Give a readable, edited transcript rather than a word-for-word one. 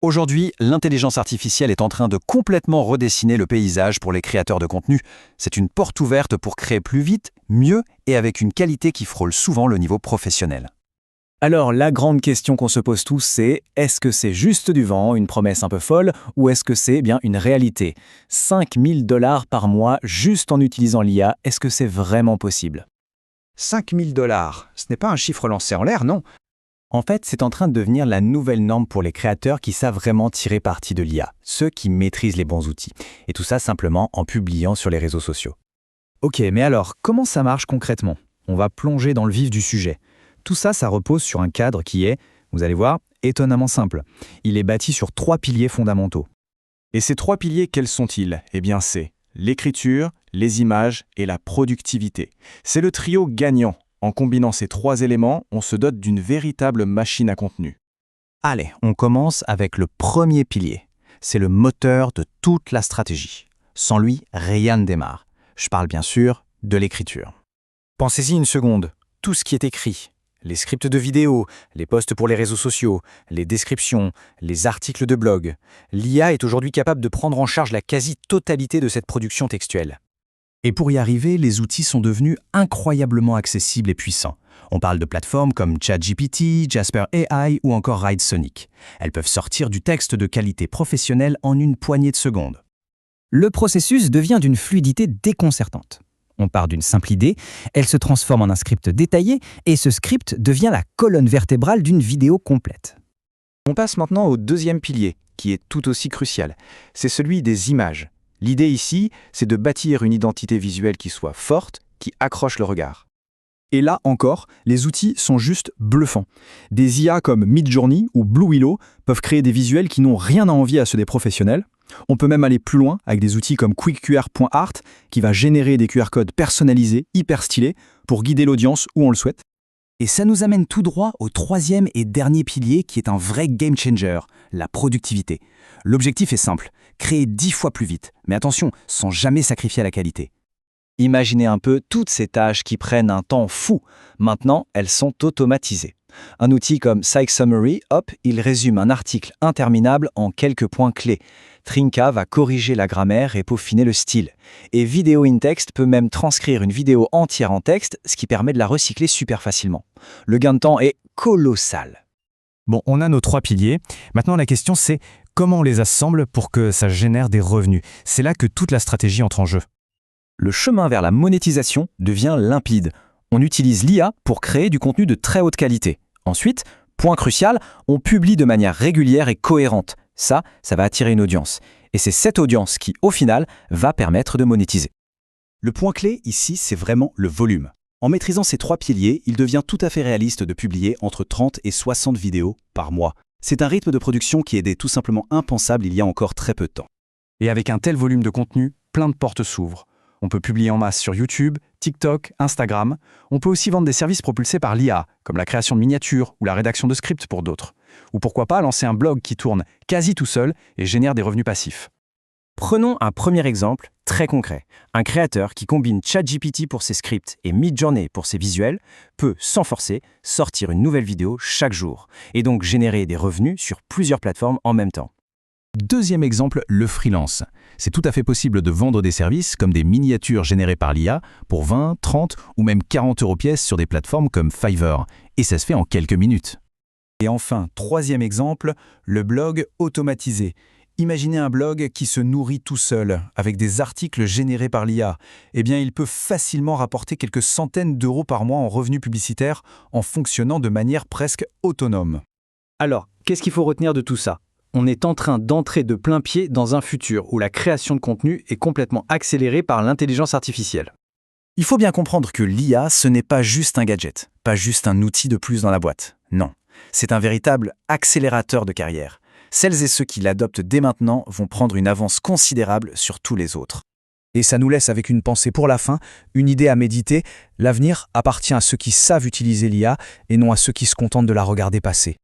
Aujourd'hui, l'intelligence artificielle est en train de complètement redessiner le paysage pour les créateurs de contenu. C'est une porte ouverte pour créer plus vite, mieux et avec une qualité qui frôle souvent le niveau professionnel. Alors, la grande question qu'on se pose tous, c'est est-ce que c'est juste du vent, une promesse un peu folle, ou est-ce que c'est bien une réalité? 5 000 $ par mois juste en utilisant l'IA, est-ce que c'est vraiment possible? 5 000 $, ce n'est pas un chiffre lancé en l'air, non? En fait, c'est en train de devenir la nouvelle norme pour les créateurs qui savent vraiment tirer parti de l'IA, ceux qui maîtrisent les bons outils. Et tout ça simplement en publiant sur les réseaux sociaux. Ok, mais alors, comment ça marche concrètement? On va plonger dans le vif du sujet. Tout ça, ça repose sur un cadre qui est, vous allez voir, étonnamment simple. Il est bâti sur 3 piliers fondamentaux. Et ces 3 piliers, quels sont-ils? Eh bien, c'est l'écriture, les images et la productivité. C'est le trio gagnant. En combinant ces 3 éléments, on se dote d'une véritable machine à contenu. Allez, on commence avec le premier pilier. C'est le moteur de toute la stratégie. Sans lui, rien ne démarre. Je parle bien sûr de l'écriture. Pensez-y une seconde. Tout ce qui est écrit, les scripts de vidéos, les posts pour les réseaux sociaux, les descriptions, les articles de blog, l'IA est aujourd'hui capable de prendre en charge la quasi-totalité de cette production textuelle. Et pour y arriver, les outils sont devenus incroyablement accessibles et puissants. On parle de plateformes comme ChatGPT, Jasper AI ou encore Write-Sonic. Elles peuvent sortir du texte de qualité professionnelle en une poignée de secondes. Le processus devient d'une fluidité déconcertante. On part d'une simple idée, elle se transforme en un script détaillé et ce script devient la colonne vertébrale d'une vidéo complète. On passe maintenant au deuxième pilier, qui est tout aussi crucial. C'est celui des images. L'idée ici, c'est de bâtir une identité visuelle qui soit forte, qui accroche le regard. Et là encore, les outils sont juste bluffants. Des IA comme Midjourney ou Blue Willow peuvent créer des visuels qui n'ont rien à envier à ceux des professionnels. On peut même aller plus loin avec des outils comme QuickQR.art qui va générer des QR codes personnalisés, hyper stylés, pour guider l'audience où on le souhaite. Et ça nous amène tout droit au troisième et dernier pilier qui est un vrai game changer, la productivité. L'objectif est simple, créer 10 fois plus vite, mais attention, sans jamais sacrifier la qualité. Imaginez un peu toutes ces tâches qui prennent un temps fou. Maintenant, elles sont automatisées. Un outil comme Psych Summary, hop, il résume un article interminable en quelques points clés. Trinka va corriger la grammaire et peaufiner le style. Et Video in Text peut même transcrire une vidéo entière en texte, ce qui permet de la recycler super facilement. Le gain de temps est colossal. Bon, on a nos 3 piliers. Maintenant, la question, c'est comment on les assemble pour que ça génère des revenus? C'est là que toute la stratégie entre en jeu. Le chemin vers la monétisation devient limpide. On utilise l'IA pour créer du contenu de très haute qualité. Ensuite, point crucial, on publie de manière régulière et cohérente. Ça va attirer une audience. Et c'est cette audience qui, au final, va permettre de monétiser. Le point clé ici, c'est vraiment le volume. En maîtrisant ces 3 piliers, il devient tout à fait réaliste de publier entre 30 et 60 vidéos par mois. C'est un rythme de production qui était tout simplement impensable il y a encore très peu de temps. Et avec un tel volume de contenu, plein de portes s'ouvrent. On peut publier en masse sur YouTube, TikTok, Instagram. On peut aussi vendre des services propulsés par l'IA, comme la création de miniatures ou la rédaction de scripts pour d'autres. Ou pourquoi pas lancer un blog qui tourne quasi tout seul et génère des revenus passifs. Prenons un premier exemple très concret. Un créateur qui combine ChatGPT pour ses scripts et Midjourney pour ses visuels peut, sans forcer, sortir une nouvelle vidéo chaque jour et donc générer des revenus sur plusieurs plateformes en même temps. Deuxième exemple, le freelance. C'est tout à fait possible de vendre des services comme des miniatures générées par l'IA pour 20, 30 ou même 40 € pièce sur des plateformes comme Fiverr. Et ça se fait en quelques minutes. Et enfin, troisième exemple, le blog automatisé. Imaginez un blog qui se nourrit tout seul, avec des articles générés par l'IA. Eh bien, il peut facilement rapporter quelques centaines d'euros par mois en revenus publicitaires en fonctionnant de manière presque autonome. Alors, qu'est-ce qu'il faut retenir de tout ça? On est en train d'entrer de plein pied dans un futur où la création de contenu est complètement accélérée par l'intelligence artificielle. Il faut bien comprendre que l'IA, ce n'est pas juste un gadget, pas juste un outil de plus dans la boîte. Non, c'est un véritable accélérateur de carrière. Celles et ceux qui l'adoptent dès maintenant vont prendre une avance considérable sur tous les autres. Et ça nous laisse avec une pensée pour la fin, une idée à méditer. L'avenir appartient à ceux qui savent utiliser l'IA et non à ceux qui se contentent de la regarder passer.